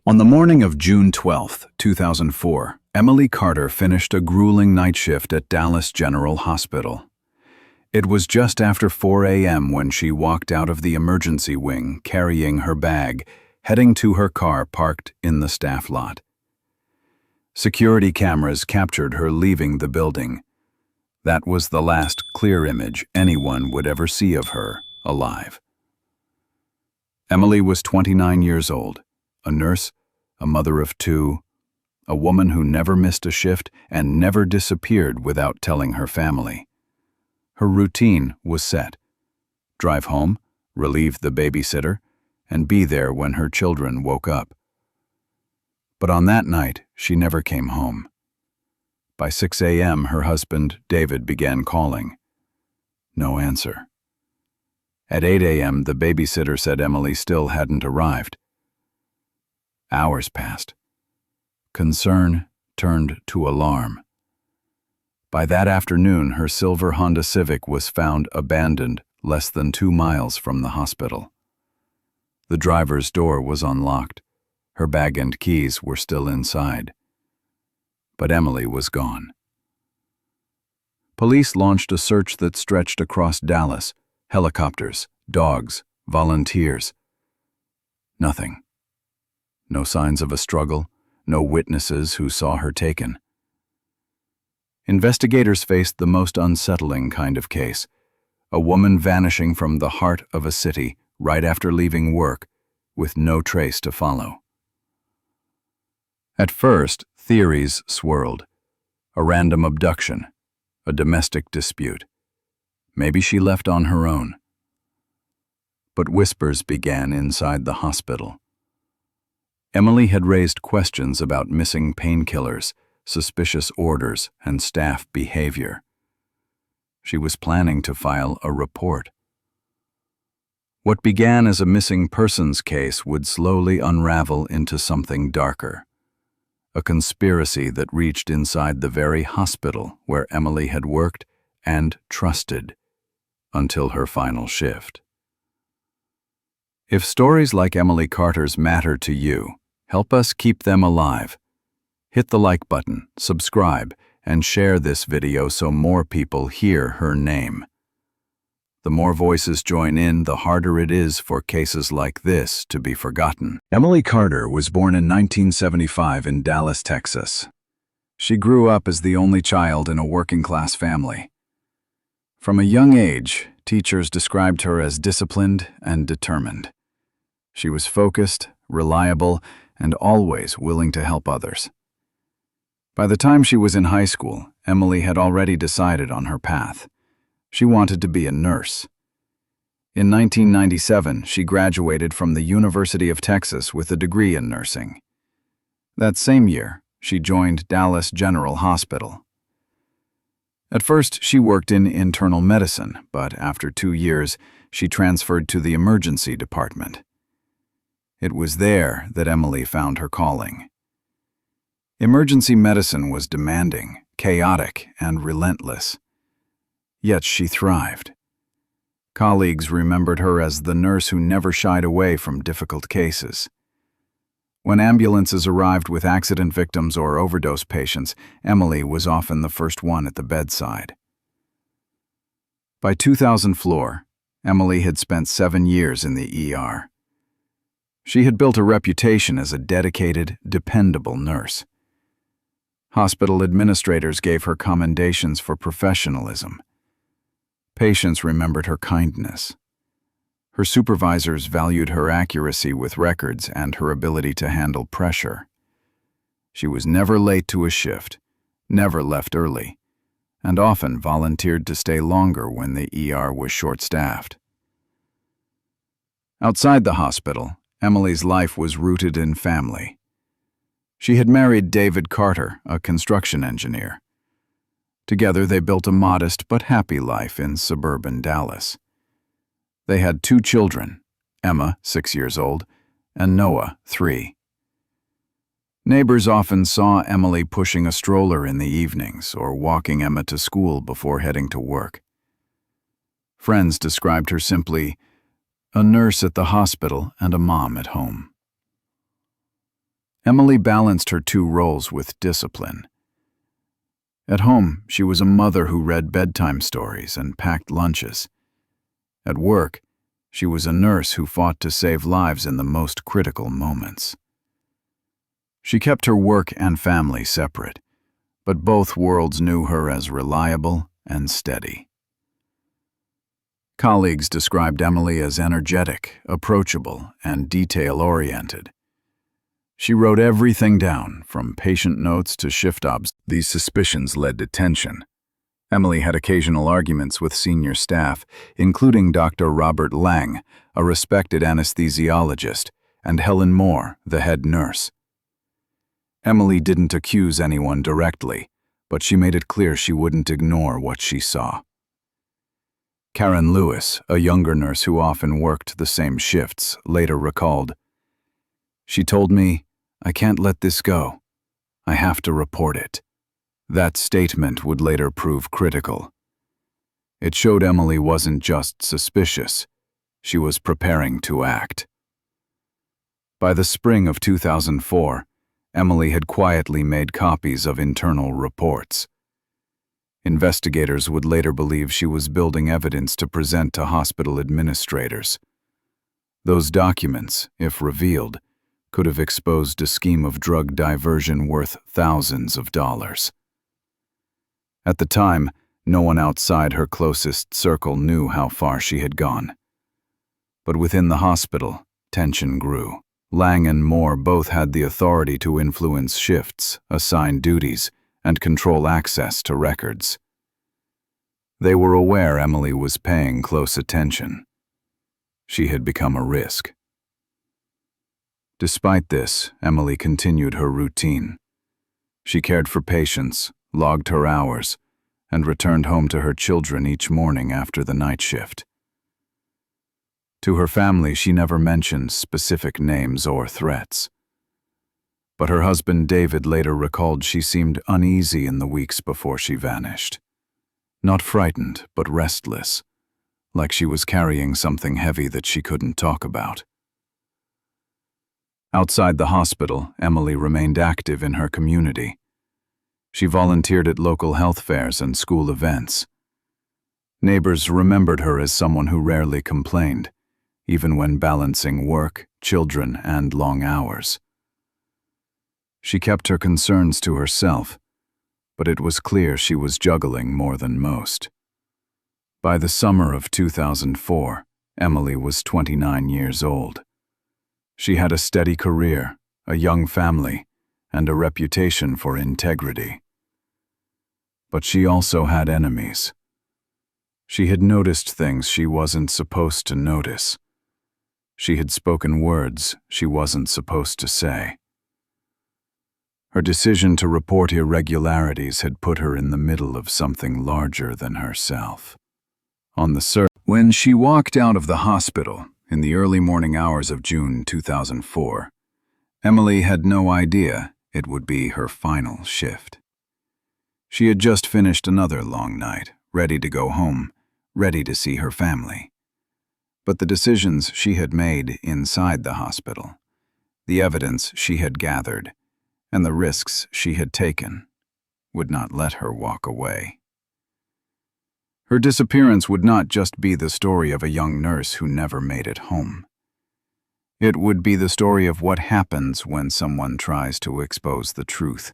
On the morning of June 12, 2004, Emily Carter finished a grueling night shift at Dallas General Hospital. It was just after 4 a.m. when she walked out of the emergency wing carrying her bag, heading to her car parked in the staff lot. Security cameras captured her leaving the building. That was the last clear image anyone would ever see of her alive. Emily was 29 years old, a nurse, a mother of two, a woman who never missed a shift and never disappeared without telling her family. Her routine was set: drive home, relieve the babysitter, and be there when her children woke up. But on that night, she never came home. By 6 a.m., her husband, David, began calling. No answer. At 8 a.m., the babysitter said Emily still hadn't arrived. Hours passed. Concern turned to alarm. By that afternoon, her silver Honda Civic was found abandoned less than 2 miles from the hospital. The driver's door was unlocked. Her bag and keys were still inside. But Emily was gone. Police launched a search that stretched across Dallas: helicopters, dogs, volunteers. Nothing. No signs of a struggle, no witnesses who saw her taken. Investigators faced the most unsettling kind of case: a woman vanishing from the heart of a city right after leaving work, with no trace to follow. At first, theories swirled: a random abduction, a domestic dispute. Maybe she left on her own. But whispers began inside the hospital. Emily had raised questions about missing painkillers, suspicious orders, and staff behavior. She was planning to file a report. What began as a missing persons case would slowly unravel into something darker: a conspiracy that reached inside the very hospital where Emily had worked and trusted until her final shift. If stories like Emily Carter's matter to you, help us keep them alive. Hit the like button, subscribe, and share this video so more people hear her name. The more voices join in, the harder it is for cases like this to be forgotten. Emily Carter was born in 1975 in Dallas, Texas. She grew up as the only child in a working-class family. From a young age, teachers described her as disciplined and determined. She was focused, reliable, and always willing to help others. By the time she was in high school, Emily had already decided on her path. She wanted to be a nurse. In 1997, she graduated from the University of Texas with a degree in nursing. That same year, she joined Dallas General Hospital. At first, she worked in internal medicine, but after 2 years, she transferred to the emergency department. It was there that Emily found her calling. Emergency medicine was demanding, chaotic, and relentless. Yet she thrived. Colleagues remembered her as the nurse who never shied away from difficult cases. When ambulances arrived with accident victims or overdose patients, Emily was often the first one at the bedside. By 2004, Emily had spent 7 years in the ER. She had built a reputation as a dedicated, dependable nurse. Hospital administrators gave her commendations for professionalism. Patients remembered her kindness. Her supervisors valued her accuracy with records and her ability to handle pressure. She was never late to a shift, never left early, and often volunteered to stay longer when the ER was short-staffed. Outside the hospital, Emily's life was rooted in family. She had married David Carter, a construction engineer. Together, they built a modest but happy life in suburban Dallas. They had 2 children, Emma, 6 years old, and Noah, 3. Neighbors often saw Emily pushing a stroller in the evenings or walking Emma to school before heading to work. Friends described her simply, a nurse at the hospital and a mom at home. Emily balanced her two roles with discipline. At home, she was a mother who read bedtime stories and packed lunches. At work, she was a nurse who fought to save lives in the most critical moments. She kept her work and family separate, but both worlds knew her as reliable and steady. Colleagues described Emily as energetic, approachable, and detail-oriented. She wrote everything down, from patient notes to shift obs. These suspicions led to tension. Emily had occasional arguments with senior staff, including Dr. Robert Lang, a respected anesthesiologist, and Helen Moore, the head nurse. Emily didn't accuse anyone directly, but she made it clear she wouldn't ignore what she saw. Karen Lewis, a younger nurse who often worked the same shifts, later recalled, "She told me, 'I can't let this go. I have to report it.' That statement would later prove critical. It showed Emily wasn't just suspicious, she was preparing to act." By the spring of 2004, Emily had quietly made copies of internal reports. Investigators would later believe she was building evidence to present to hospital administrators. Those documents, if revealed, could have exposed a scheme of drug diversion worth thousands of dollars. At the time, no one outside her closest circle knew how far she had gone. But within the hospital, tension grew. Lang and Moore both had the authority to influence shifts, assign duties, and control access to records. They were aware Emily was paying close attention. She had become a risk. Despite this, Emily continued her routine. She cared for patients, logged her hours, and returned home to her children each morning after the night shift. To her family, she never mentioned specific names or threats. But her husband David later recalled she seemed uneasy in the weeks before she vanished. Not frightened, but restless, like she was carrying something heavy that she couldn't talk about. Outside the hospital, Emily remained active in her community. She volunteered at local health fairs and school events. Neighbors remembered her as someone who rarely complained, even when balancing work, children, and long hours. She kept her concerns to herself, but it was clear she was juggling more than most. By the summer of 2004, Emily was 29 years old. She had a steady career, a young family, and a reputation for integrity. But she also had enemies. She had noticed things she wasn't supposed to notice. She had spoken words she wasn't supposed to say. Her decision to report irregularities had put her in the middle of something larger than herself. On the surface, when she walked out of the hospital in the early morning hours of June 2004, Emily had no idea it would be her final shift. She had just finished another long night, ready to go home, ready to see her family. But the decisions she had made inside the hospital, the evidence she had gathered, and the risks she had taken would not let her walk away. Her disappearance would not just be the story of a young nurse who never made it home. It would be the story of what happens when someone tries to expose the truth,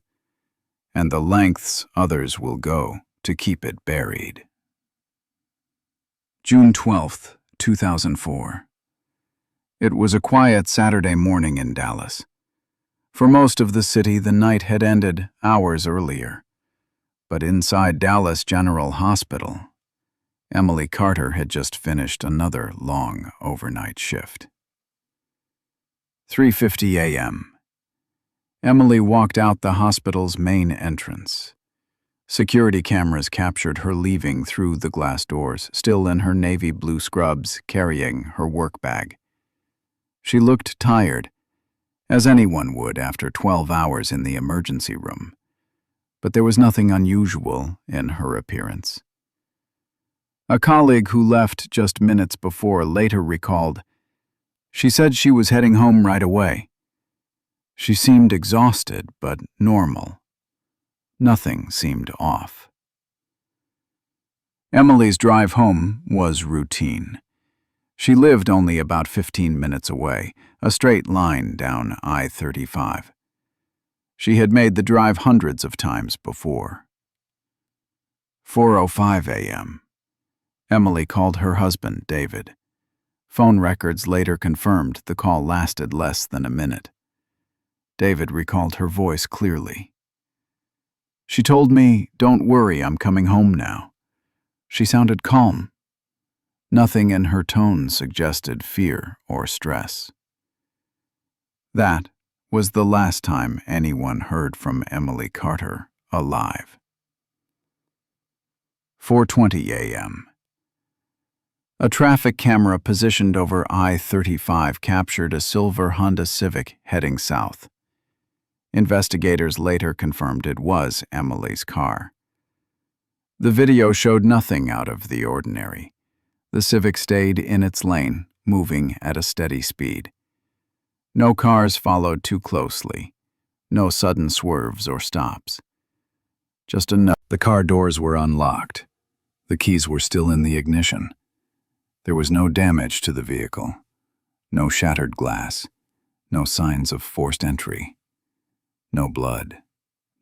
and the lengths others will go to keep it buried. June 12th, 2004. It was a quiet Saturday morning in Dallas. For most of the city, the night had ended hours earlier. But inside Dallas General Hospital, Emily Carter had just finished another long overnight shift. 3:50 a.m. Emily walked out the hospital's main entrance. Security cameras captured her leaving through the glass doors, still in her navy blue scrubs, carrying her work bag. She looked tired, as anyone would after 12 hours in the emergency room. But there was nothing unusual in her appearance. A colleague who left just minutes before later recalled, "She said she was heading home right away. She seemed exhausted, but normal. Nothing seemed off. Emily's drive home was routine. She lived only about 15 minutes away, a straight line down I-35. She had made the drive hundreds of times before. 4:05 a.m. Emily called her husband, David. Phone records later confirmed the call lasted less than a minute. David recalled her voice clearly. "She told me, 'Don't worry, I'm coming home now.' She sounded calm. Nothing in her tone suggested fear or stress." That was the last time anyone heard from Emily Carter alive. 4:20 a.m. A traffic camera positioned over I-35 captured a silver Honda Civic heading south. Investigators later confirmed it was Emily's car. The video showed nothing out of the ordinary. The Civic stayed in its lane, moving at a steady speed. No cars followed too closely. No sudden swerves or stops. Just enough. The car doors were unlocked. The keys were still in the ignition. There was no damage to the vehicle. No shattered glass. No signs of forced entry. No blood.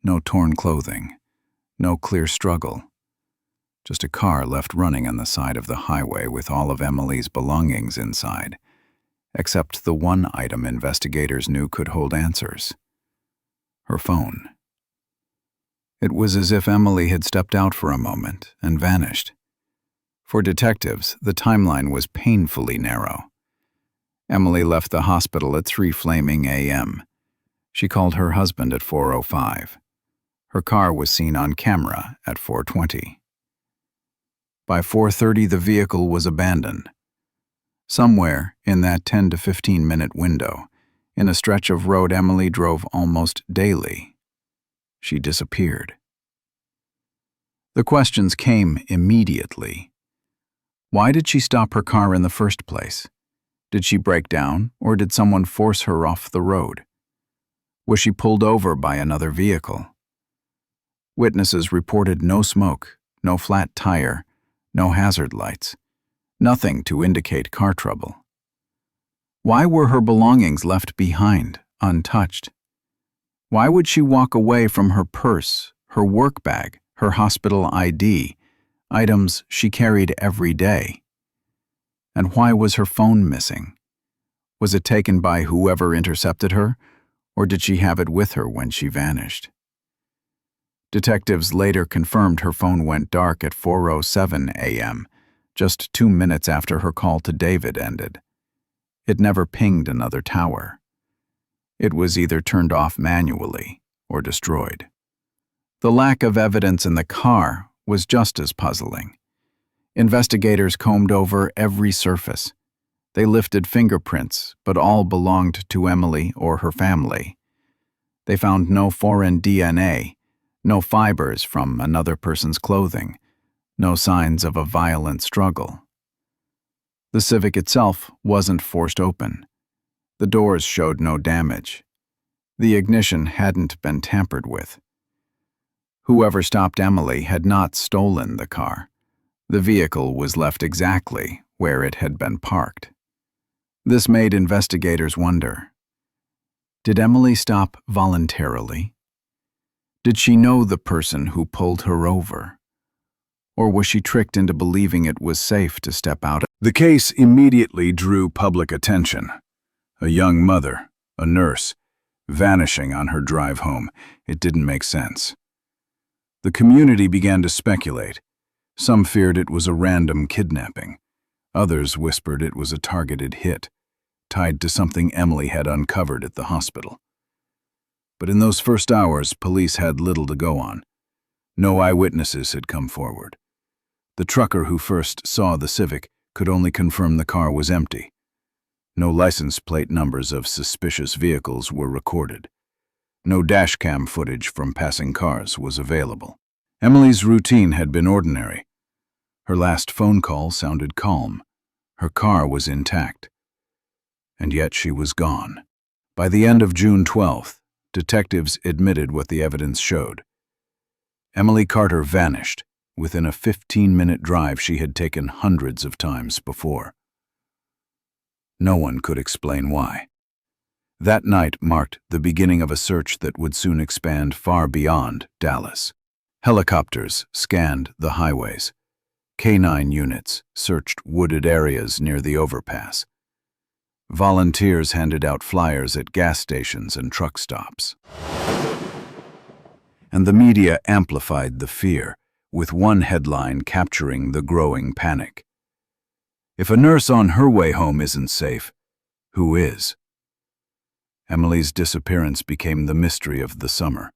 No torn clothing. No clear struggle. Just a car left running on the side of the highway with all of Emily's belongings inside, except the one item investigators knew could hold answers: her phone. It was as if Emily had stepped out for a moment and vanished. For detectives, the timeline was painfully narrow. Emily left the hospital at 3 a.m. She called her husband at 4:05. Her car was seen on camera at 4:20. By 4:30, the vehicle was abandoned. Somewhere in that 10 to 15-minute window, in a stretch of road Emily drove almost daily, she disappeared. The questions came immediately. Why did she stop her car in the first place? Did she break down, or did someone force her off the road? Was she pulled over by another vehicle? Witnesses reported no smoke, no flat tire, no hazard lights, nothing to indicate car trouble. Why were her belongings left behind, untouched? Why would she walk away from her purse, her work bag, her hospital ID, items she carried every day? And why was her phone missing? Was it taken by whoever intercepted her, or did she have it with her when she vanished? Detectives later confirmed her phone went dark at 4:07 a.m., just 2 minutes after her call to David ended. It never pinged another tower. It was either turned off manually or destroyed. The lack of evidence in the car was just as puzzling. Investigators combed over every surface. They lifted fingerprints, but all belonged to Emily or her family. They found no foreign DNA, no fibers from another person's clothing, no signs of a violent struggle. The Civic itself wasn't forced open. The doors showed no damage. The ignition hadn't been tampered with. Whoever stopped Emily had not stolen the car. The vehicle was left exactly where it had been parked. This made investigators wonder: did Emily stop voluntarily? Did she know the person who pulled her over? Or was she tricked into believing it was safe to step out? The case immediately drew public attention. A young mother, a nurse, vanishing on her drive home. It didn't make sense. The community began to speculate. Some feared it was a random kidnapping. Others whispered it was a targeted hit, tied to something Emily had uncovered at the hospital. But in those first hours, police had little to go on. No eyewitnesses had come forward. The trucker who first saw the Civic could only confirm the car was empty. No license plate numbers of suspicious vehicles were recorded. No dashcam footage from passing cars was available. Emily's routine had been ordinary. Her last phone call sounded calm. Her car was intact. And yet she was gone. By the end of June 12th, detectives admitted what the evidence showed. Emily Carter vanished within a 15-minute drive she had taken hundreds of times before. No one could explain why. That night marked the beginning of a search that would soon expand far beyond Dallas. Helicopters scanned the highways. Canine units searched wooded areas near the overpass. Volunteers handed out flyers at gas stations and truck stops. And the media amplified the fear, with one headline capturing the growing panic. If a nurse on her way home isn't safe, who is? Emily's disappearance became the mystery of the summer.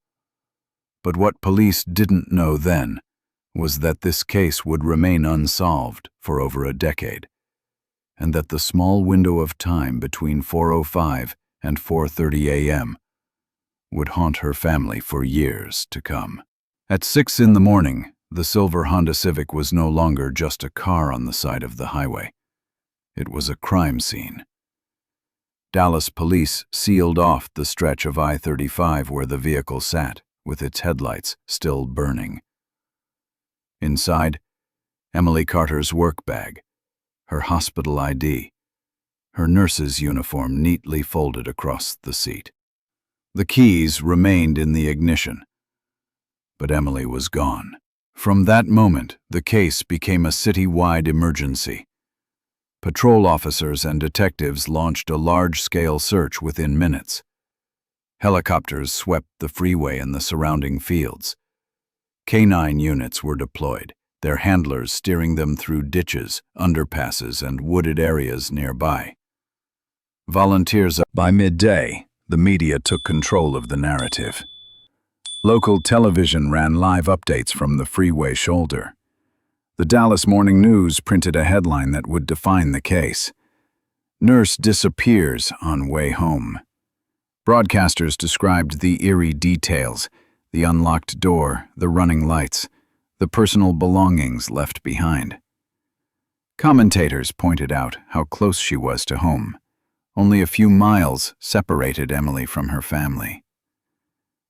But what police didn't know then was that this case would remain unsolved for over a decade, and that the small window of time between 4:05 and 4:30 a.m. would haunt her family for years to come. At 6 in the morning, the silver Honda Civic was no longer just a car on the side of the highway. It was a crime scene. Dallas police sealed off the stretch of I-35 where the vehicle sat, with its headlights still burning. Inside, Emily Carter's work bag, her hospital ID, her nurse's uniform neatly folded across the seat. The keys remained in the ignition, but Emily was gone. From that moment, the case became a city-wide emergency. Patrol officers and detectives launched a large-scale search within minutes. Helicopters swept the freeway and the surrounding fields. Canine units were deployed, their handlers steering them through ditches, underpasses, and wooded areas nearby. Volunteers. By midday, the media took control of the narrative. Local television ran live updates from the freeway shoulder. The Dallas Morning News printed a headline that would define the case: "Nurse disappears on way home." Broadcasters described the eerie details: the unlocked door, the running lights, the personal belongings left behind. Commentators pointed out how close she was to home. Only a few miles separated Emily from her family.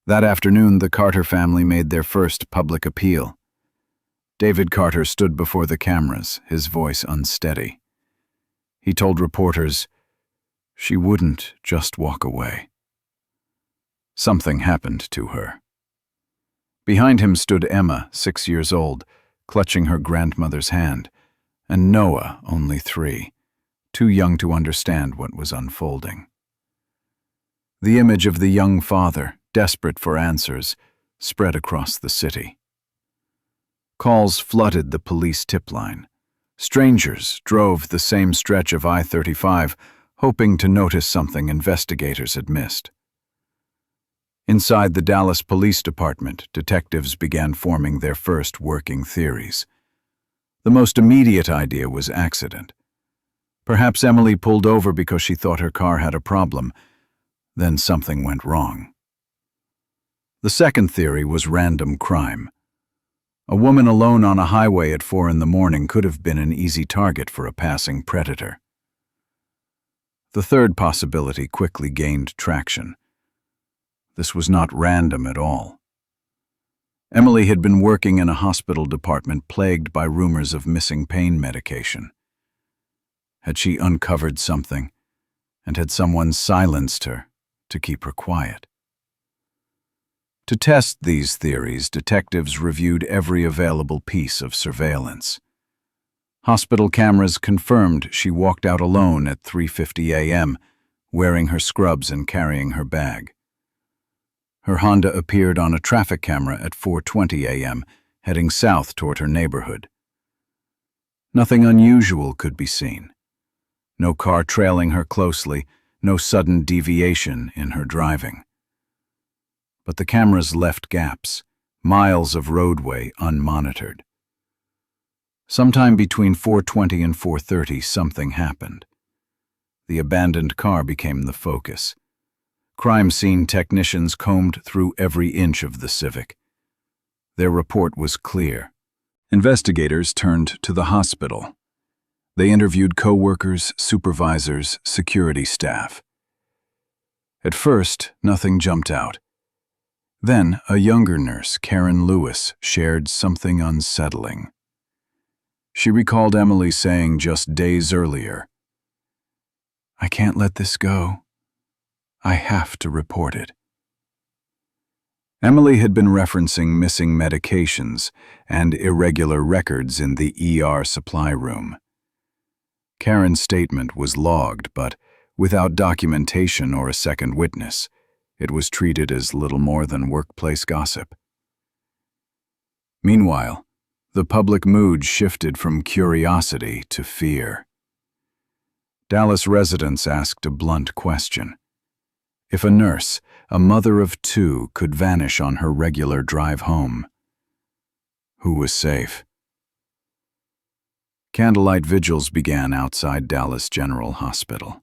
That afternoon, the Carter family made their first public appeal. David Carter stood before the cameras, his voice unsteady. He told reporters, "She wouldn't just walk away." Something happened to her. Behind him stood Emma, 6 years old, clutching her grandmother's hand, and Noah, only 3, too young to understand what was unfolding. The image of the young father, desperate for answers, spread across the city. Calls flooded the police tip line. Strangers drove the same stretch of I-35, hoping to notice something investigators had missed. Inside the Dallas Police Department, detectives began forming their first working theories. The most immediate idea was accident. Perhaps Emily pulled over because she thought her car had a problem. Then something went wrong. The second theory was random crime. A woman alone on a highway at 4 in the morning could have been an easy target for a passing predator. The third possibility quickly gained traction. This was not random at all. Emily had been working in a hospital department plagued by rumors of missing pain medication. Had she uncovered something, and had someone silenced her to keep her quiet? To test these theories, detectives reviewed every available piece of surveillance. Hospital cameras confirmed she walked out alone at 3:50 a.m., wearing her scrubs and carrying her bag. Her Honda appeared on a traffic camera at 4:20 a.m., heading south toward her neighborhood. Nothing unusual could be seen. No car trailing her closely, no sudden deviation in her driving. But the cameras left gaps, miles of roadway unmonitored. Sometime between 4:20 and 4:30, something happened. The abandoned car became the focus. Crime scene technicians combed through every inch of the Civic. Their report was clear. Investigators turned to the hospital. They interviewed co-workers, supervisors, security staff. At first, nothing jumped out. Then, a younger nurse, Karen Lewis, shared something unsettling. She recalled Emily saying just days earlier, "I can't let this go. I have to report it." Emily had been referencing missing medications and irregular records in the ER supply room. Karen's statement was logged, but without documentation or a second witness, it was treated as little more than workplace gossip. Meanwhile, the public mood shifted from curiosity to fear. Dallas residents asked a blunt question. If a nurse, a mother of two, could vanish on her regular drive home, who was safe? Candlelight vigils began outside Dallas General Hospital.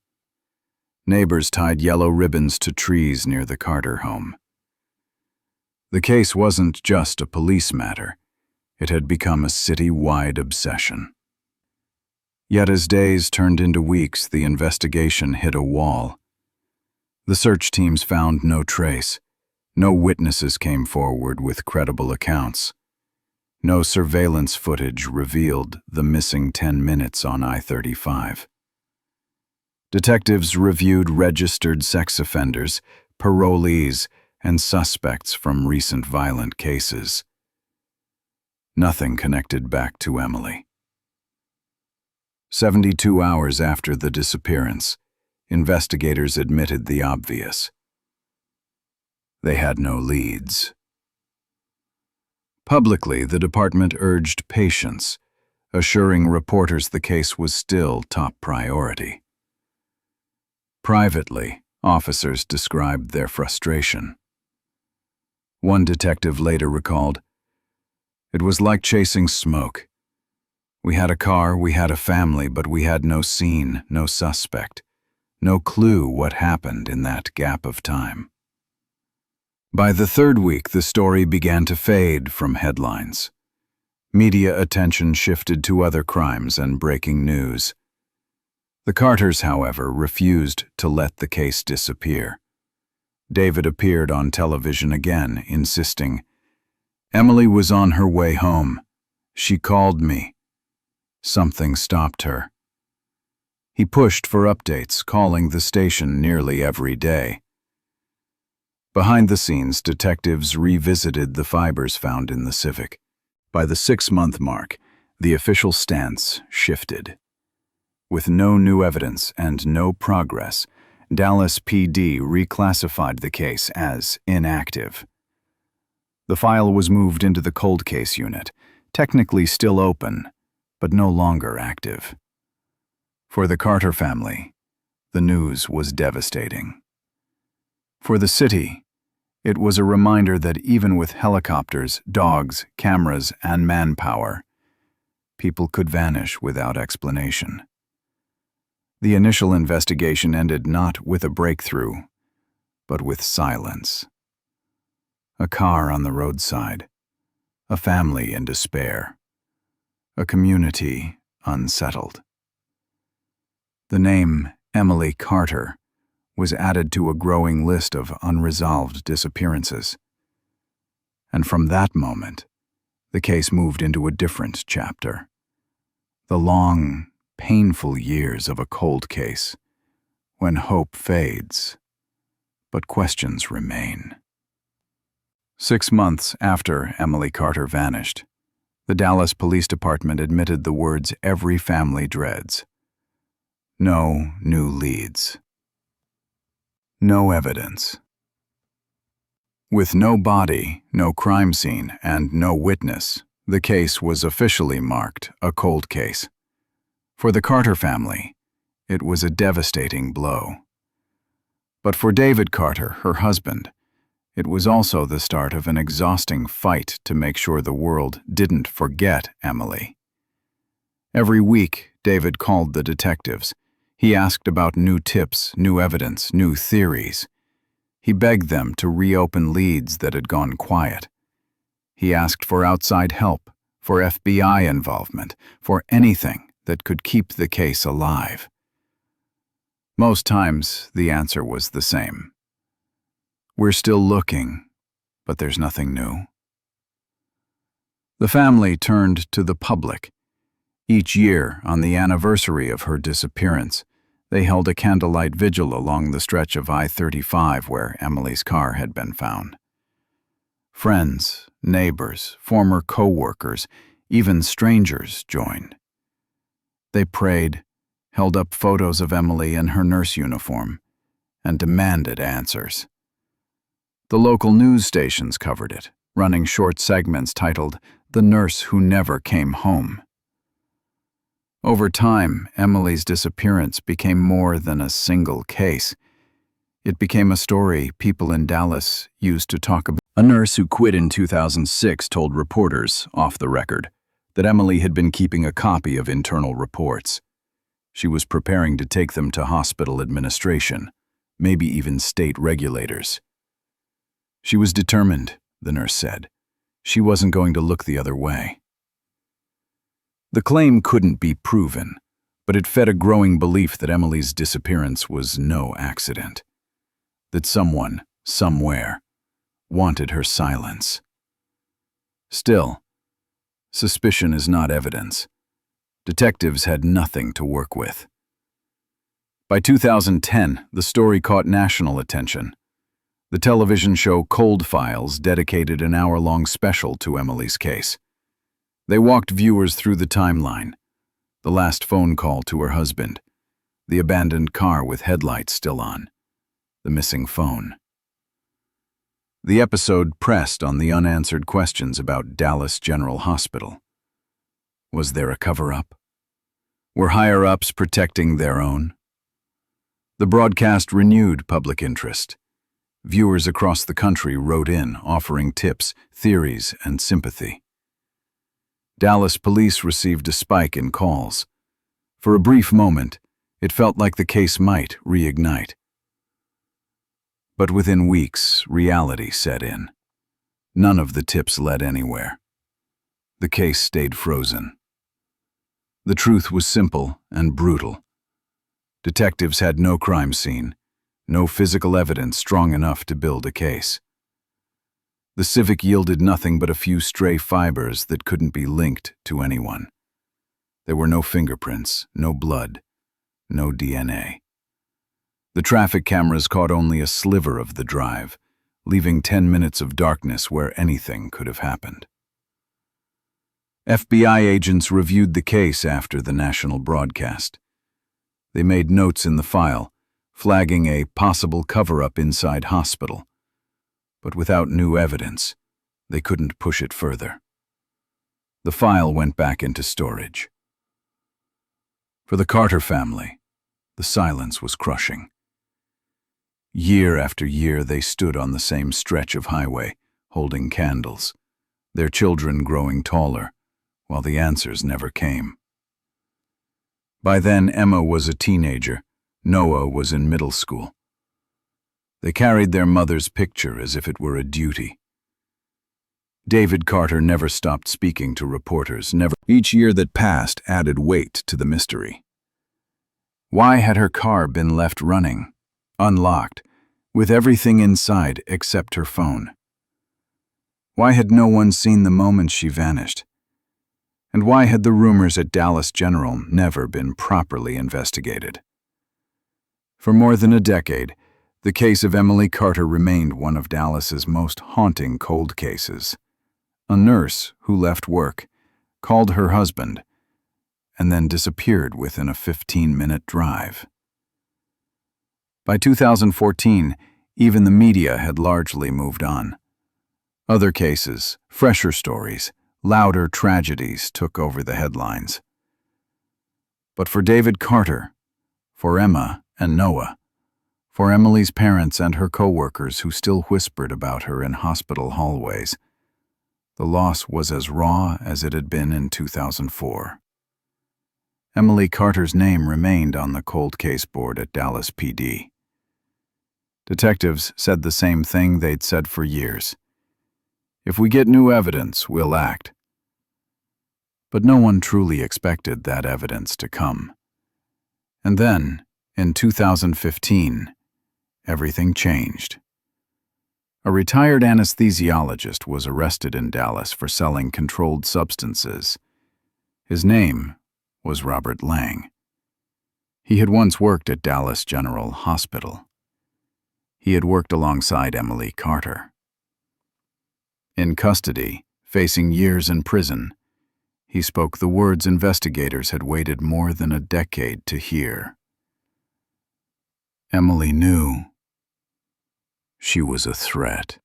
Neighbors tied yellow ribbons to trees near the Carter home. The case wasn't just a police matter. It had become a city-wide obsession. Yet as days turned into weeks, the investigation hit a wall. The search teams found no trace. No witnesses came forward with credible accounts. No surveillance footage revealed the missing 10 minutes on I-35. Detectives reviewed registered sex offenders, parolees, and suspects from recent violent cases. Nothing connected back to Emily. 72 hours after the disappearance, investigators admitted the obvious. They had no leads. Publicly, the department urged patience, assuring reporters the case was still top priority. Privately, officers described their frustration. One detective later recalled, "It was like chasing smoke. We had a car, we had a family, but we had no scene, no suspect, no clue what happened in that gap of time." By the third week, the story began to fade from headlines. Media attention shifted to other crimes and breaking news. The Carters, however, refused to let the case disappear. David appeared on television again, insisting, "Emily was on her way home. She called me. Something stopped her." He pushed for updates, calling the station nearly every day. Behind the scenes, detectives revisited the fibers found in the Civic. By the 6-month mark, the official stance shifted. With no new evidence and no progress, Dallas PD reclassified the case as inactive. The file was moved into the cold case unit, technically still open, but no longer active. For the Carter family, the news was devastating. For the city, it was a reminder that even with helicopters, dogs, cameras, and manpower, people could vanish without explanation. The initial investigation ended not with a breakthrough, but with silence. A car on the roadside, a family in despair, a community unsettled. The name Emily Carter was added to a growing list of unresolved disappearances. And from that moment, the case moved into a different chapter. The long, painful years of a cold case, when hope fades, but questions remain. 6 months after Emily Carter vanished, the Dallas Police Department admitted the words every family dreads. No new leads. No evidence. With no body, no crime scene, and no witness, the case was officially marked a cold case. For the Carter family, it was a devastating blow. But for David Carter, her husband, it was also the start of an exhausting fight to make sure the world didn't forget Emily. Every week, David called the detectives. He asked about new tips, new evidence, new theories. He begged them to reopen leads that had gone quiet. He asked for outside help, for FBI involvement, for anything that could keep the case alive. Most times, the answer was the same: "We're still looking, but there's nothing new." The family turned to the public. Each year, on the anniversary of her disappearance, they held a candlelight vigil along the stretch of I-35 where Emily's car had been found. Friends, neighbors, former co-workers, even strangers joined. They prayed, held up photos of Emily in her nurse uniform, and demanded answers. The local news stations covered it, running short segments titled "The Nurse Who Never Came Home." Over time, Emily's disappearance became more than a single case. It became a story people in Dallas used to talk about. A nurse who quit in 2006 told reporters, off the record, that Emily had been keeping a copy of internal reports. She was preparing to take them to hospital administration, maybe even state regulators. She was determined, the nurse said. She wasn't going to look the other way. The claim couldn't be proven, but it fed a growing belief that Emily's disappearance was no accident. That someone, somewhere, wanted her silence. Still, suspicion is not evidence. Detectives had nothing to work with. By 2010, the story caught national attention. The television show Coldcasefiles dedicated an hour-long special to Emily's case. They walked viewers through the timeline: the last phone call to her husband, the abandoned car with headlights still on, the missing phone. The episode pressed on the unanswered questions about Dallas General Hospital. Was there a cover-up? Were higher-ups protecting their own? The broadcast renewed public interest. Viewers across the country wrote in, offering tips, theories, and sympathy. Dallas police received a spike in calls. For a brief moment, it felt like the case might reignite. But within weeks, reality set in. None of the tips led anywhere. The case stayed frozen. The truth was simple and brutal. Detectives had no crime scene, no physical evidence strong enough to build a case. The Civic yielded nothing but a few stray fibers that couldn't be linked to anyone. There were no fingerprints, no blood, no DNA. The traffic cameras caught only a sliver of the drive, leaving 10 minutes of darkness where anything could have happened. FBI agents reviewed the case after the national broadcast. They made notes in the file, flagging a possible cover-up inside hospital. But without new evidence, they couldn't push it further. The file went back into storage. For the Carter family, the silence was crushing. Year after year, they stood on the same stretch of highway, holding candles, their children growing taller, while the answers never came. By then, Emma was a teenager. Noah was in middle school. They carried their mother's picture as if it were a duty. David Carter never stopped speaking to reporters. Each year that passed added weight to the mystery. Why had her car been left running, unlocked, with everything inside except her phone? Why had no one seen the moment she vanished? And why had the rumors at Dallas General never been properly investigated? For more than a decade, the case of Emily Carter remained one of Dallas's most haunting cold cases. A nurse who left work, called her husband, and then disappeared within a 15-minute drive. By 2014, even the media had largely moved on. Other cases, fresher stories, louder tragedies took over the headlines. But for David Carter, for Emma and Noah, for Emily's parents and her co-workers who still whispered about her in hospital hallways, the loss was as raw as it had been in 2004. Emily Carter's name remained on the cold case board at Dallas PD. Detectives said the same thing they'd said for years. If we get new evidence, we'll act. But no one truly expected that evidence to come. And then, in 2015, everything changed. A retired anesthesiologist was arrested in Dallas for selling controlled substances. His name was Robert Lang. He had once worked at Dallas General Hospital. He had worked alongside Emily Carter. In custody, facing years in prison, he spoke the words investigators had waited more than a decade to hear. Emily knew she was a threat.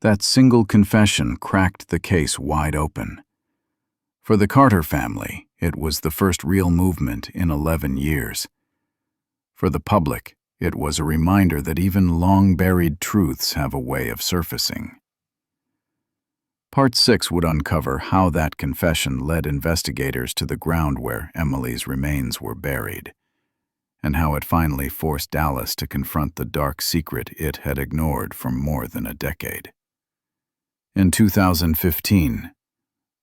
That single confession cracked the case wide open. For the Carter family, it was the first real movement in 11 years. For the public, it was a reminder that even long-buried truths have a way of surfacing. Part 6 would uncover how that confession led investigators to the ground where Emily's remains were buried, and how it finally forced Dallas to confront the dark secret it had ignored for more than a decade. In 2015,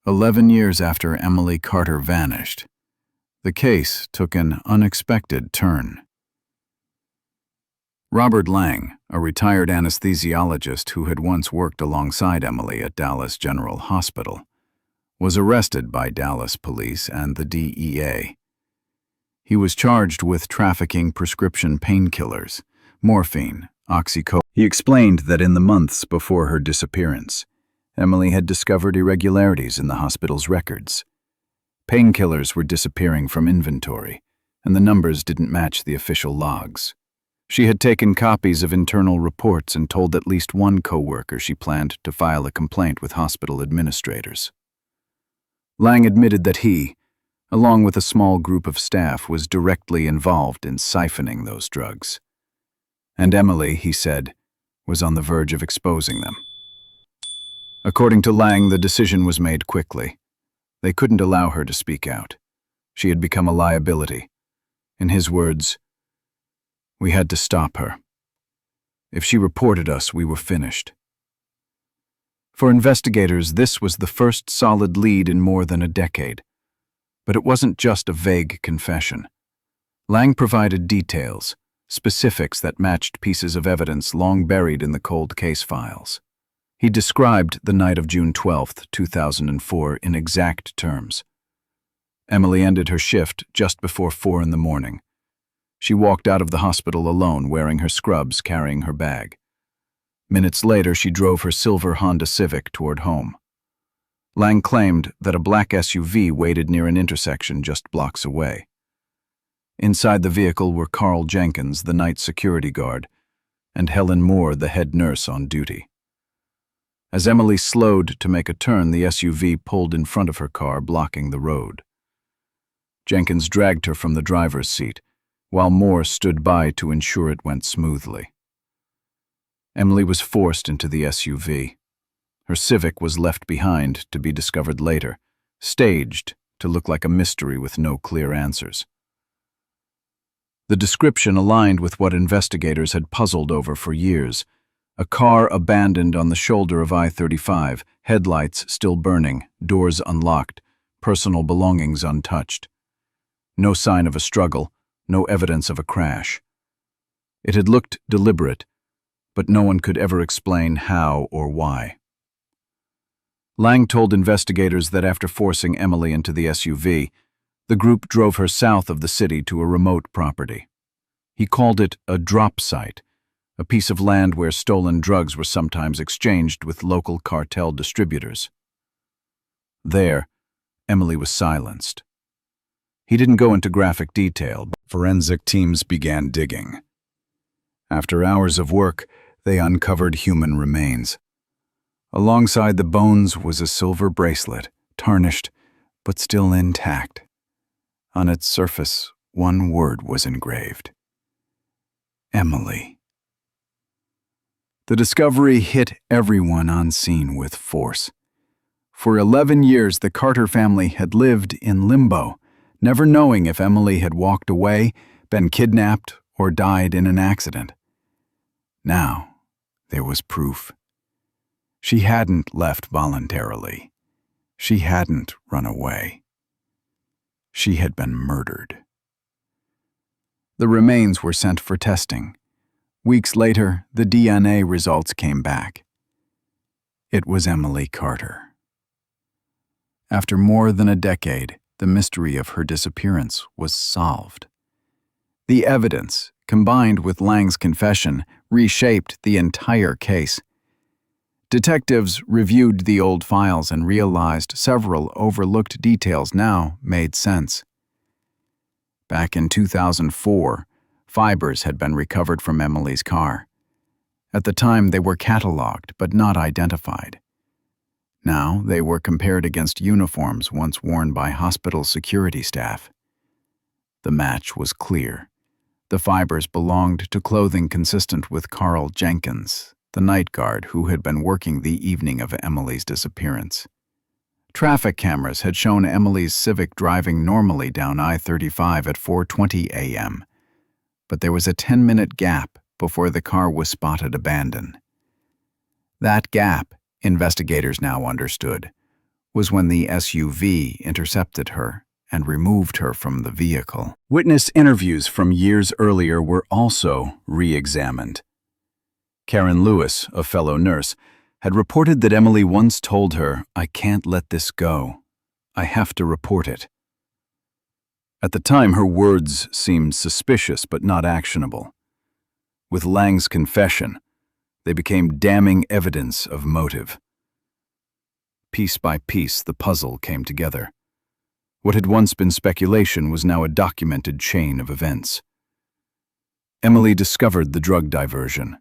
11 years after Emily Carter vanished, the case took an unexpected turn. Robert Lang, a retired anesthesiologist who had once worked alongside Emily at Dallas General Hospital, was arrested by Dallas police and the DEA. He was charged with trafficking prescription painkillers, morphine, oxycodone. He explained that in the months before her disappearance, Emily had discovered irregularities in the hospital's records. Painkillers were disappearing from inventory, and the numbers didn't match the official logs. She had taken copies of internal reports and told at least one coworker she planned to file a complaint with hospital administrators. Lang admitted that he, along with a small group of staff, was directly involved in siphoning those drugs. And Emily, he said, was on the verge of exposing them. According to Lang, the decision was made quickly. They couldn't allow her to speak out. She had become a liability. In his words, "We had to stop her. If she reported us, we were finished." For investigators, this was the first solid lead in more than a decade. But it wasn't just a vague confession. Lang provided details, specifics that matched pieces of evidence long buried in the cold case files. He described the night of June 12, 2004 in exact terms. Emily ended her shift just before 4 in the morning. She walked out of the hospital alone, wearing her scrubs, carrying her bag. Minutes later, she drove her silver Honda Civic toward home. Lang claimed that a black SUV waited near an intersection just blocks away. Inside the vehicle were Carl Jenkins, the night security guard, and Helen Moore, the head nurse on duty. As Emily slowed to make a turn, the SUV pulled in front of her car, blocking the road. Jenkins dragged her from the driver's seat, while Moore stood by to ensure it went smoothly. Emily was forced into the SUV. Her Civic was left behind to be discovered later, staged to look like a mystery with no clear answers. The description aligned with what investigators had puzzled over for years: a car abandoned on the shoulder of I-35, headlights still burning, doors unlocked, personal belongings untouched. No sign of a struggle, no evidence of a crash. It had looked deliberate, but no one could ever explain how or why. Lang told investigators that after forcing Emily into the SUV, the group drove her south of the city to a remote property. He called it a drop site, a piece of land where stolen drugs were sometimes exchanged with local cartel distributors. There, Emily was silenced. He didn't go into graphic detail, but forensic teams began digging. After hours of work, they uncovered human remains. Alongside the bones was a silver bracelet, tarnished, but still intact. On its surface, one word was engraved: Emily. The discovery hit everyone on scene with force. For 11 years, the Carter family had lived in limbo, never knowing if Emily had walked away, been kidnapped, or died in an accident. Now, there was proof. She hadn't left voluntarily. She hadn't run away. She had been murdered. The remains were sent for testing. Weeks later, the DNA results came back. It was Emily Carter. After more than a decade, the mystery of her disappearance was solved. The evidence, combined with Lang's confession, reshaped the entire case. Detectives reviewed the old files and realized several overlooked details now made sense. Back in 2004, fibers had been recovered from Emily's car. At the time, they were cataloged but not identified. Now, they were compared against uniforms once worn by hospital security staff. The match was clear. The fibers belonged to clothing consistent with Carl Jenkins, the night guard who had been working the evening of Emily's disappearance. Traffic cameras had shown Emily's Civic driving normally down I-35 at 4:20 a.m., but there was a 10-minute gap before the car was spotted abandoned. That gap, investigators now understood, was when the SUV intercepted her and removed her from the vehicle. Witness interviews from years earlier were also re-examined. Karen Lewis, a fellow nurse, had reported that Emily once told her, "I can't let this go. I have to report it." At the time, her words seemed suspicious but not actionable. With Lang's confession, they became damning evidence of motive. Piece by piece, the puzzle came together. What had once been speculation was now a documented chain of events. Emily discovered the drug diversion,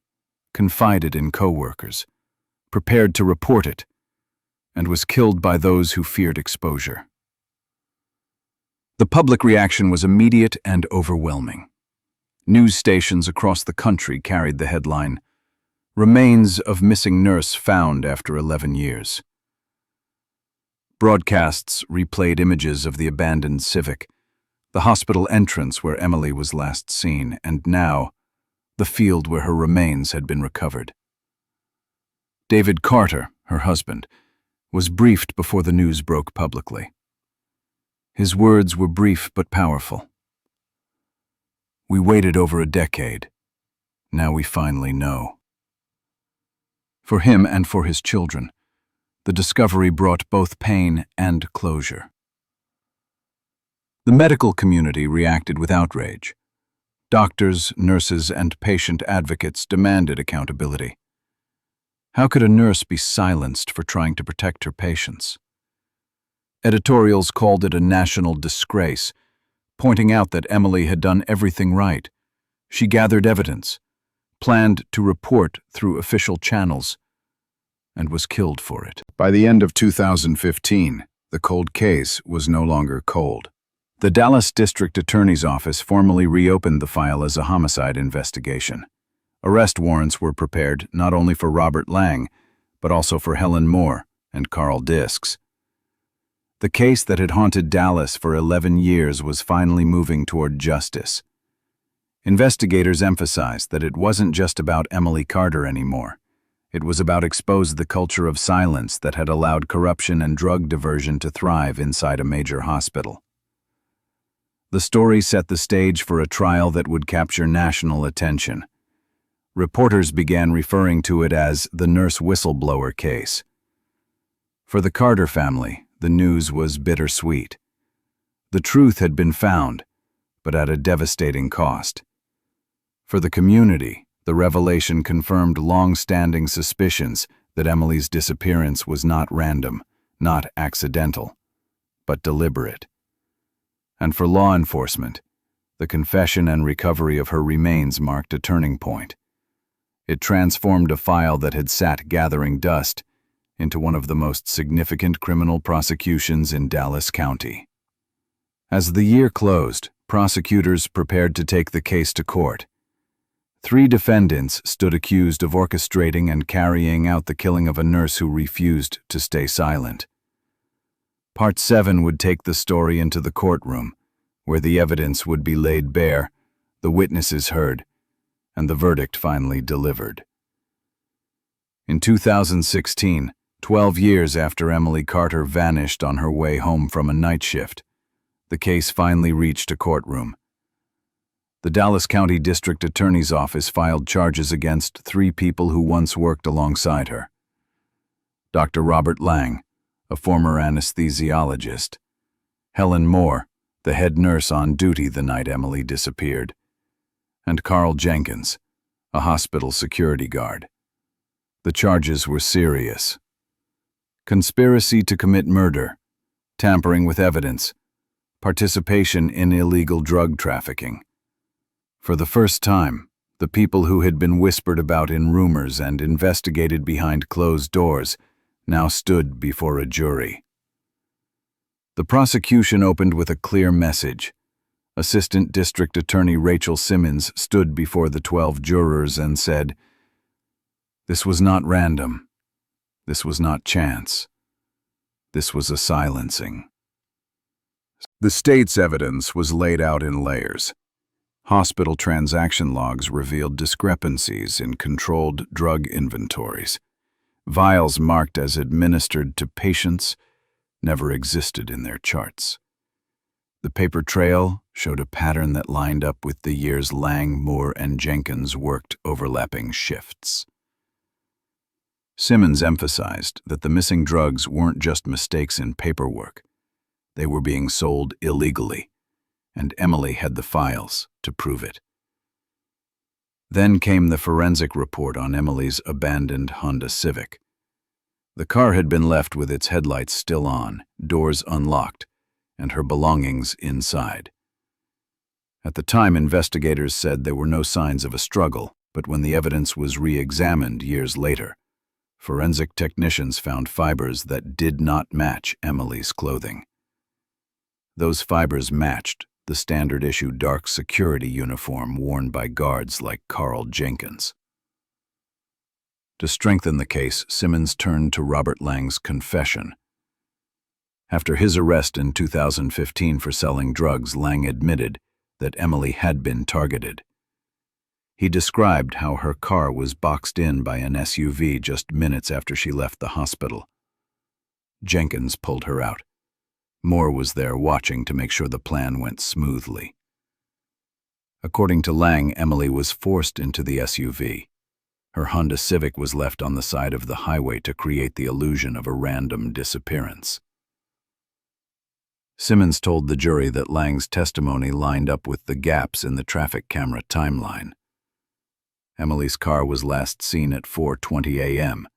confided in co-workers, prepared to report it, and was killed by those who feared exposure. The public reaction was immediate and overwhelming. News stations across the country carried the headline, "Remains of Missing Nurse Found After 11 Years." Broadcasts replayed images of the abandoned Civic, the hospital entrance where Emily was last seen, and now, the field where her remains had been recovered. David Carter, her husband, was briefed before the news broke publicly. His words were brief but powerful. "We waited over a decade. Now we finally know." For him and for his children, the discovery brought both pain and closure. The medical community reacted with outrage. Doctors, nurses, and patient advocates demanded accountability. How could a nurse be silenced for trying to protect her patients? Editorials called it a national disgrace, pointing out that Emily had done everything right. She gathered evidence, planned to report through official channels, and was killed for it. By the end of 2015, the cold case was no longer cold. The Dallas District Attorney's Office formally reopened the file as a homicide investigation. Arrest warrants were prepared not only for Robert Lang, but also for Helen Moore and Carl Disks. The case that had haunted Dallas for 11 years was finally moving toward justice. Investigators emphasized that it wasn't just about Emily Carter anymore. It was about exposing the culture of silence that had allowed corruption and drug diversion to thrive inside a major hospital. The story set the stage for a trial that would capture national attention. Reporters began referring to it as the nurse whistleblower case. For the Carter family, the news was bittersweet. The truth had been found, but at a devastating cost. For the community, the revelation confirmed long-standing suspicions that Emily's disappearance was not random, not accidental, but deliberate. And for law enforcement, the confession and recovery of her remains marked a turning point. It transformed a file that had sat gathering dust into one of the most significant criminal prosecutions in Dallas County. As the year closed, prosecutors prepared to take the case to court. 3 defendants stood accused of orchestrating and carrying out the killing of a nurse who refused to stay silent. Part 7 would take the story into the courtroom, where the evidence would be laid bare, the witnesses heard, and the verdict finally delivered. In 2016, 12 years after Emily Carter vanished on her way home from a night shift, the case finally reached a courtroom. The Dallas County District Attorney's Office filed charges against 3 people who once worked alongside her. Dr. Robert Lang, a former anesthesiologist; Helen Moore, the head nurse on duty the night Emily disappeared; and Carl Jenkins, a hospital security guard. The charges were serious: conspiracy to commit murder, tampering with evidence, participation in illegal drug trafficking. For the first time, the people who had been whispered about in rumors and investigated behind closed doors now stood before a jury. The prosecution opened with a clear message. Assistant District Attorney Rachel Simmons stood before the 12 jurors and said, "This was not random. This was not chance. This was a silencing." The state's evidence was laid out in layers. Hospital transaction logs revealed discrepancies in controlled drug inventories. Vials marked as administered to patients never existed in their charts. The paper trail showed a pattern that lined up with the years Lang, Moore, and Jenkins worked overlapping shifts. Simmons emphasized that the missing drugs weren't just mistakes in paperwork. They were being sold illegally, and Emily had the files to prove it. Then came the forensic report on Emily's abandoned Honda Civic. The car had been left with its headlights still on, doors unlocked, and her belongings inside. At the time, investigators said there were no signs of a struggle, but when the evidence was re-examined years later, forensic technicians found fibers that did not match Emily's clothing. Those fibers matched the standard-issue dark security uniform worn by guards like Carl Jenkins. To strengthen the case, Simmons turned to Robert Lang's confession. After his arrest in 2015 for selling drugs, Lang admitted that Emily had been targeted. He described how her car was boxed in by an SUV just minutes after she left the hospital. Jenkins pulled her out. Moore was there watching to make sure the plan went smoothly. According to Lang, Emily was forced into the SUV. Her Honda Civic was left on the side of the highway to create the illusion of a random disappearance. Simmons told the jury that Lang's testimony lined up with the gaps in the traffic camera timeline. Emily's car was last seen at 4:20 a.m.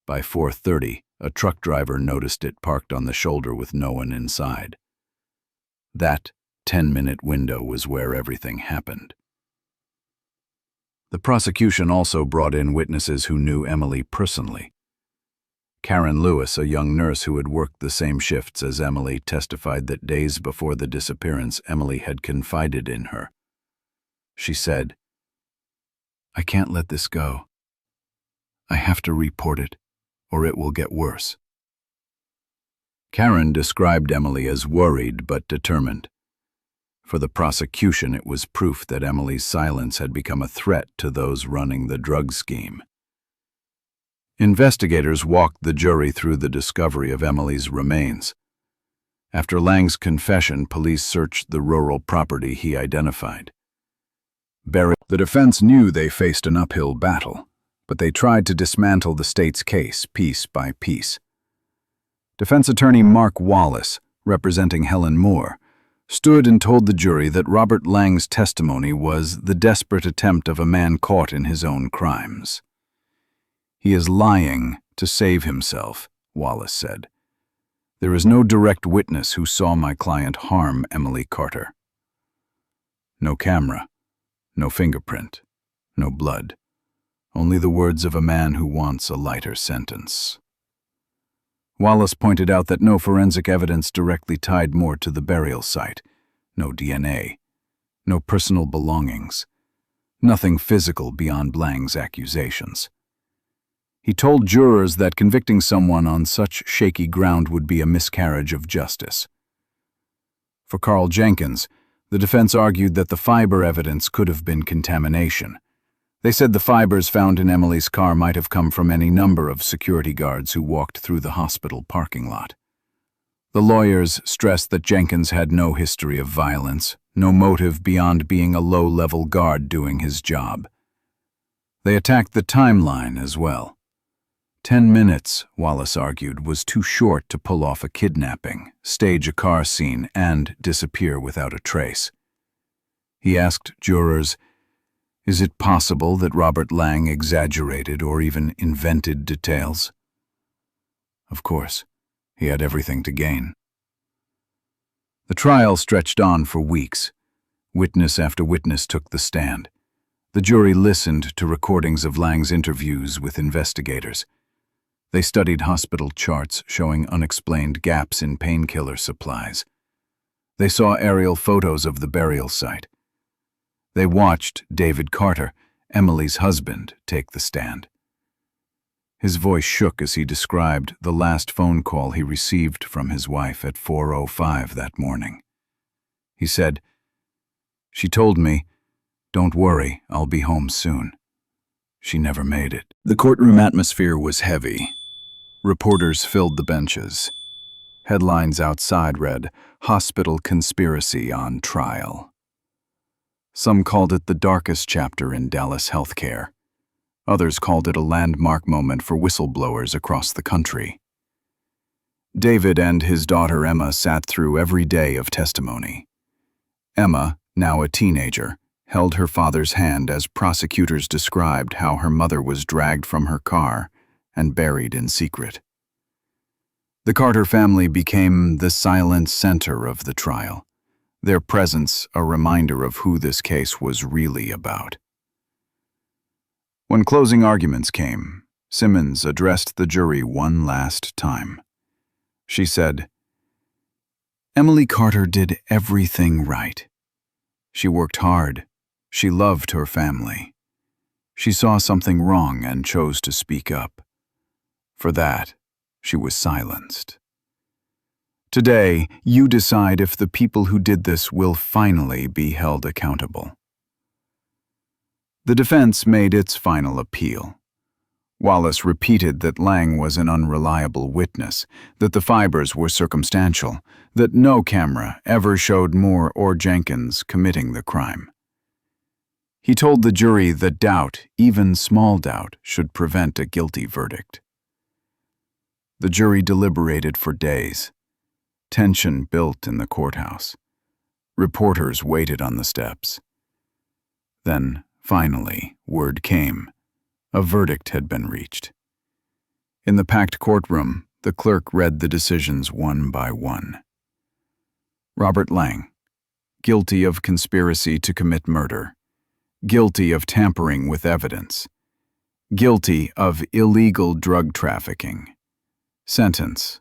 By 4:30, a truck driver noticed it parked on the shoulder with no one inside. That 10-minute window was where everything happened. The prosecution also brought in witnesses who knew Emily personally. Karen Lewis, a young nurse who had worked the same shifts as Emily, testified that days before the disappearance, Emily had confided in her. She said, "I can't let this go. I have to report it, or it will get worse." Karen described Emily as worried but determined. For the prosecution, it was proof that Emily's silence had become a threat to those running the drug scheme. Investigators walked the jury through the discovery of Emily's remains. After Lang's confession, police searched the rural property he identified. The defense knew they faced an uphill battle, but they tried to dismantle the state's case piece by piece. Defense attorney Mark Wallace, representing Helen Moore, stood and told the jury that Robert Lang's testimony was the desperate attempt of a man caught in his own crimes. "He is lying to save himself," Wallace said. "There is no direct witness who saw my client harm Emily Carter." No camera, no fingerprint, no blood. Only the words of a man who wants a lighter sentence. Wallace pointed out that no forensic evidence directly tied Moore to the burial site. No DNA, no personal belongings, nothing physical beyond Lang's accusations. He told jurors that convicting someone on such shaky ground would be a miscarriage of justice. For Carl Jenkins, the defense argued that the fiber evidence could have been contamination. They said the fibers found in Emily's car might have come from any number of security guards who walked through the hospital parking lot. The lawyers stressed that Jenkins had no history of violence, no motive beyond being a low-level guard doing his job. They attacked the timeline as well. 10 minutes, Wallace argued, was too short to pull off a kidnapping, stage a car scene, and disappear without a trace. He asked jurors, "Is it possible that Robert Lang exaggerated or even invented details?" Of course, he had everything to gain. The trial stretched on for weeks. Witness after witness took the stand. The jury listened to recordings of Lang's interviews with investigators. They studied hospital charts showing unexplained gaps in painkiller supplies. They saw aerial photos of the burial site. They watched David Carter, Emily's husband, take the stand. His voice shook as he described the last phone call he received from his wife at 4:05 that morning. He said, "She told me, 'Don't worry, I'll be home soon.' She never made it." The courtroom atmosphere was heavy. Reporters filled the benches. Headlines outside read, "Hospital Conspiracy on Trial." Some called it the darkest chapter in Dallas healthcare. Others called it a landmark moment for whistleblowers across the country. David and his daughter Emma sat through every day of testimony. Emma, now a teenager, held her father's hand as prosecutors described how her mother was dragged from her car and buried in secret. The Carter family became the silent center of the trial, their presence a reminder of who this case was really about. When closing arguments came, Simmons addressed the jury one last time. She said, "Emily Carter did everything right. She worked hard. She loved her family. She saw something wrong and chose to speak up. For that, she was silenced. Today, you decide if the people who did this will finally be held accountable." The defense made its final appeal. Wallace repeated that Lang was an unreliable witness, that the fibers were circumstantial, that no camera ever showed Moore or Jenkins committing the crime. He told the jury that doubt, even small doubt, should prevent a guilty verdict. The jury deliberated for days. Tension built in the courthouse. Reporters waited on the steps. Then, finally, word came. A verdict had been reached. In the packed courtroom, the clerk read the decisions one by one. Robert Lang, guilty of conspiracy to commit murder, guilty of tampering with evidence, guilty of illegal drug trafficking. Sentence: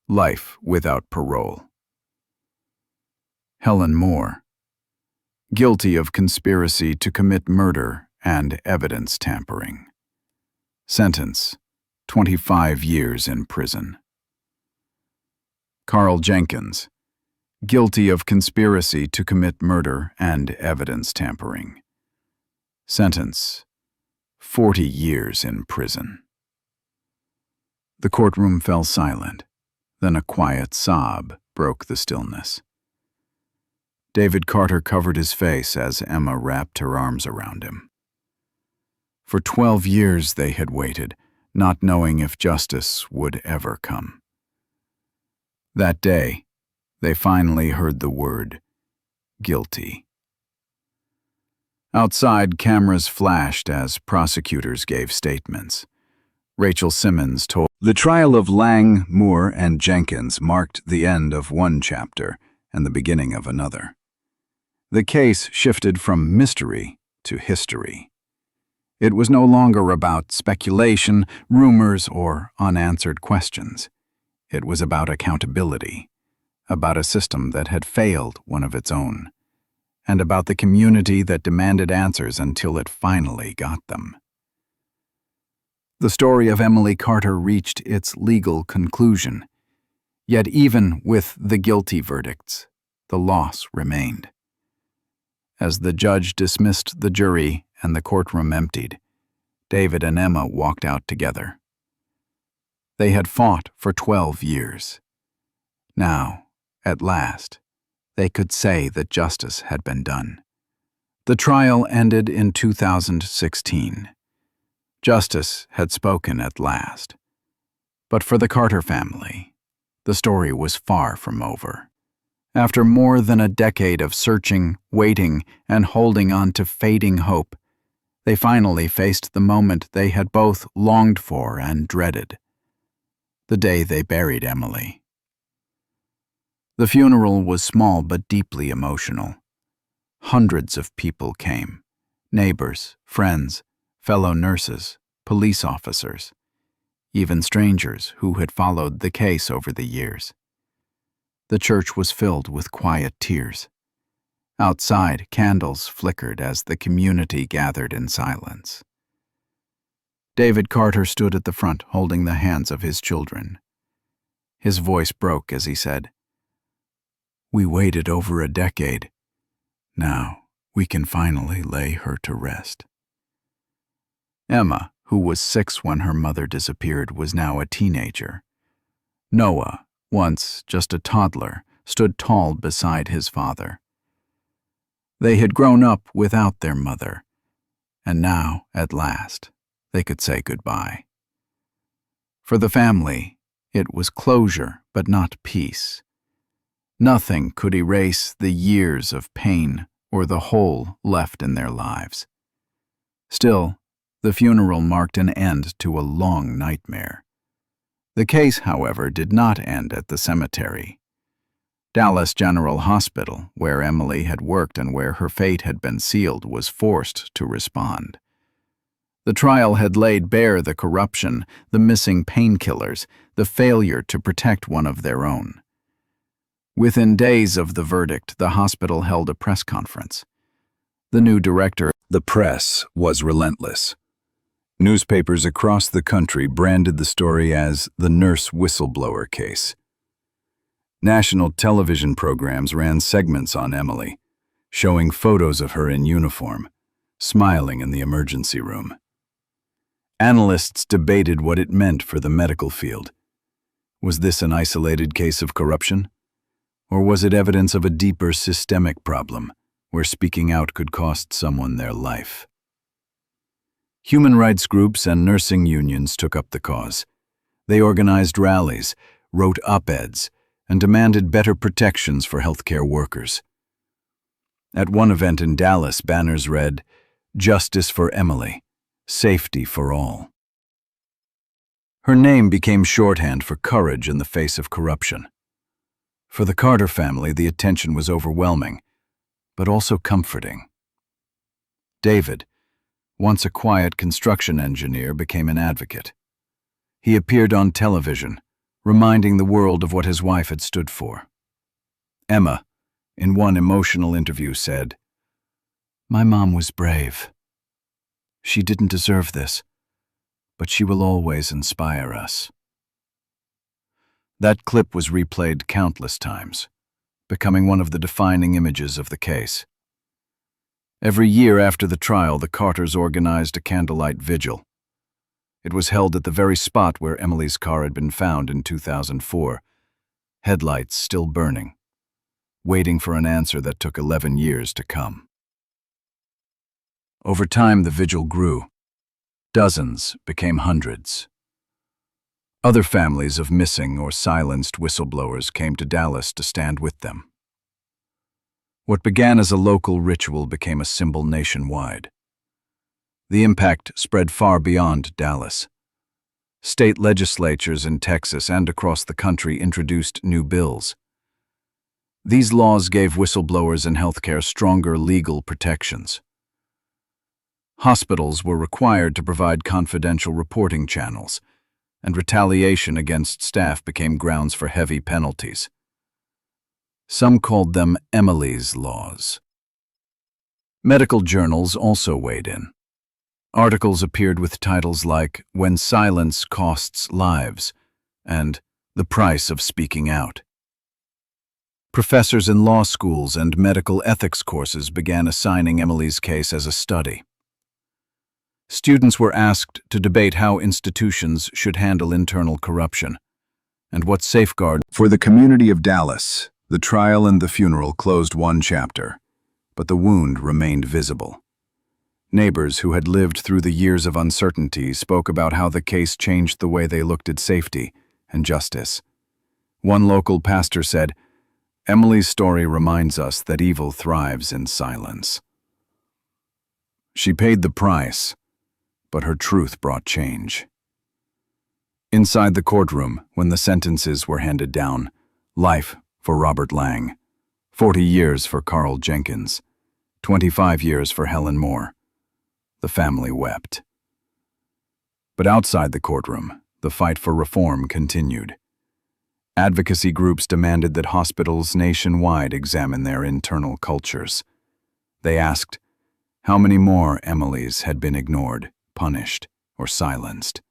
life without parole. Helen Moore, guilty of conspiracy to commit murder and evidence tampering. Sentence: 25 years in prison. Carl Jenkins, guilty of conspiracy to commit murder and evidence tampering. Sentence: 40 years in prison. The courtroom fell silent. Then a quiet sob broke the stillness. David Carter covered his face as Emma wrapped her arms around him. For 12 years they had waited, not knowing if justice would ever come. That day, they finally heard the word, guilty. Outside, cameras flashed as prosecutors gave statements. Rachel Simmons told, "The trial of Lang, Moore, and Jenkins marked the end of one chapter and the beginning of another. The case shifted from mystery to history. It was no longer about speculation, rumors, or unanswered questions. It was about accountability, about a system that had failed one of its own, and about the community that demanded answers until it finally got them." The story of Emily Carter reached its legal conclusion. Yet even with the guilty verdicts, the loss remained. As the judge dismissed the jury and the courtroom emptied, David and Emma walked out together. They had fought for 12 years. Now, at last, they could say that justice had been done. The trial ended in 2016. Justice had spoken at last. But for the Carter family, the story was far from over. After more than a decade of searching, waiting, and holding on to fading hope, they finally faced the moment they had both longed for and dreaded: the day they buried Emily. The funeral was small but deeply emotional. Hundreds of people came: neighbors, friends, fellow nurses, police officers, even strangers who had followed the case over the years. The church was filled with quiet tears. Outside, candles flickered as the community gathered in silence. David Carter stood at the front, holding the hands of his children. His voice broke as he said, "We waited over a decade. Now we can finally lay her to rest." Emma, who was 6 when her mother disappeared, was now a teenager. Noah, once just a toddler, stood tall beside his father. They had grown up without their mother, and now, at last, they could say goodbye. For the family, it was closure, but not peace. Nothing could erase the years of pain or the hole left in their lives. Still, the funeral marked an end to a long nightmare. The case, however, did not end at the cemetery. Dallas General Hospital, where Emily had worked and where her fate had been sealed, was forced to respond. The trial had laid bare the corruption, the missing painkillers, the failure to protect one of their own. Within days of the verdict, the hospital held a press conference. The new director, the press, was relentless. Newspapers across the country branded the story as the nurse whistleblower case. National television programs ran segments on Emily, showing photos of her in uniform, smiling in the emergency room. Analysts debated what it meant for the medical field. Was this an isolated case of corruption? Or was it evidence of a deeper systemic problem, where speaking out could cost someone their life? Human rights groups and nursing unions took up the cause. They organized rallies, wrote op-eds, and demanded better protections for healthcare workers. At one event in Dallas, banners read, "Justice for Emily, safety for all." Her name became shorthand for courage in the face of corruption. For the Carter family, the attention was overwhelming, but also comforting. David, once a quiet construction engineer, became an advocate. He appeared on television, reminding the world of what his wife had stood for. Emma, in one emotional interview, said, "My mom was brave. She didn't deserve this, but she will always inspire us." That clip was replayed countless times, becoming one of the defining images of the case. Every year after the trial, the Carters organized a candlelight vigil. It was held at the very spot where Emily's car had been found in 2004, headlights still burning, waiting for an answer that took 11 years to come. Over time, the vigil grew. Dozens became hundreds. Other families of missing or silenced whistleblowers came to Dallas to stand with them. What began as a local ritual became a symbol nationwide. The impact spread far beyond Dallas. State legislatures in Texas and across the country introduced new bills. These laws gave whistleblowers in healthcare stronger legal protections. Hospitals were required to provide confidential reporting channels, and retaliation against staff became grounds for heavy penalties. Some called them Emily's Laws. Medical journals also weighed in. Articles appeared with titles like "When Silence Costs Lives" and "The Price of Speaking Out." Professors in law schools and medical ethics courses began assigning Emily's case as a study. Students were asked to debate how institutions should handle internal corruption and what safeguards. For the community of Dallas, The trial and the funeral closed one chapter, but the wound remained visible. Neighbors who had lived through the years of uncertainty spoke about how the case changed the way they looked at safety and justice. One local pastor said, "Emily's story reminds us that evil thrives in silence." She paid the price, but her truth brought change. Inside the courtroom, when the sentences were handed down, life for Robert Lang, 40 years for Carl Jenkins, 25 years for Helen Moore. The family wept. But outside the courtroom, the fight for reform continued. Advocacy groups demanded that hospitals nationwide examine their internal cultures. They asked, how many more Emilys had been ignored, punished, or silenced?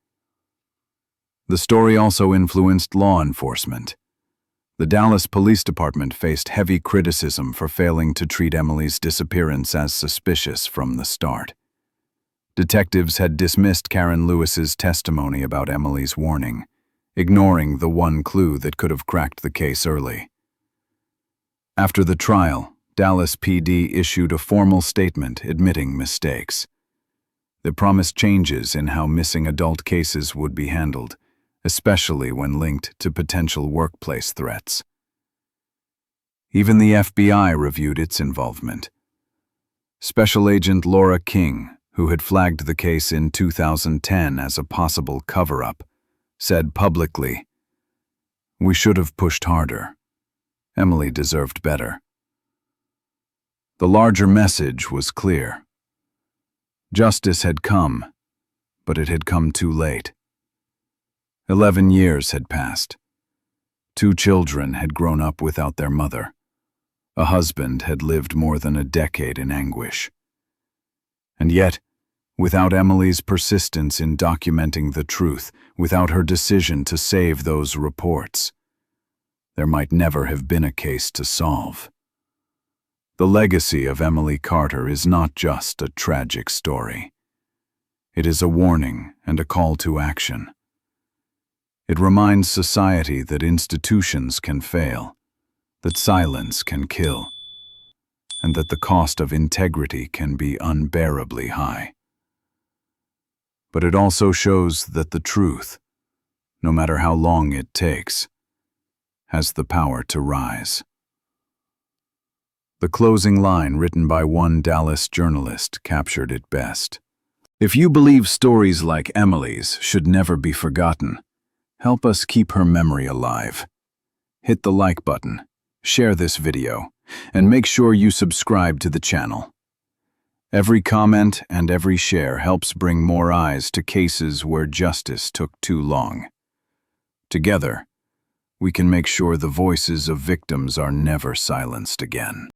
The story also influenced law enforcement. The Dallas Police Department faced heavy criticism for failing to treat Emily's disappearance as suspicious from the start. Detectives had dismissed Karen Lewis's testimony about Emily's warning, ignoring the one clue that could have cracked the case early. After the trial, Dallas PD issued a formal statement admitting mistakes. They promised changes in how missing adult cases would be handled, especially when linked to potential workplace threats. Even the FBI reviewed its involvement. Special Agent Laura King, who had flagged the case in 2010 as a possible cover-up, said publicly, "We should have pushed harder. Emily deserved better." The larger message was clear. Justice had come, but it had come too late. 11 years had passed. 2 children had grown up without their mother. A husband had lived more than a decade in anguish. And yet, without Emily's persistence in documenting the truth, without her decision to save those reports, there might never have been a case to solve. The legacy of Emily Carter is not just a tragic story. It is a warning and a call to action. It reminds society that institutions can fail, that silence can kill, and that the cost of integrity can be unbearably high. But it also shows that the truth, no matter how long it takes, has the power to rise. The closing line written by one Dallas journalist captured it best. If you believe stories like Emily's should never be forgotten, help us keep her memory alive. Hit the like button, share this video, and make sure you subscribe to the channel. Every comment and every share helps bring more eyes to cases where justice took too long. Together, we can make sure the voices of victims are never silenced again.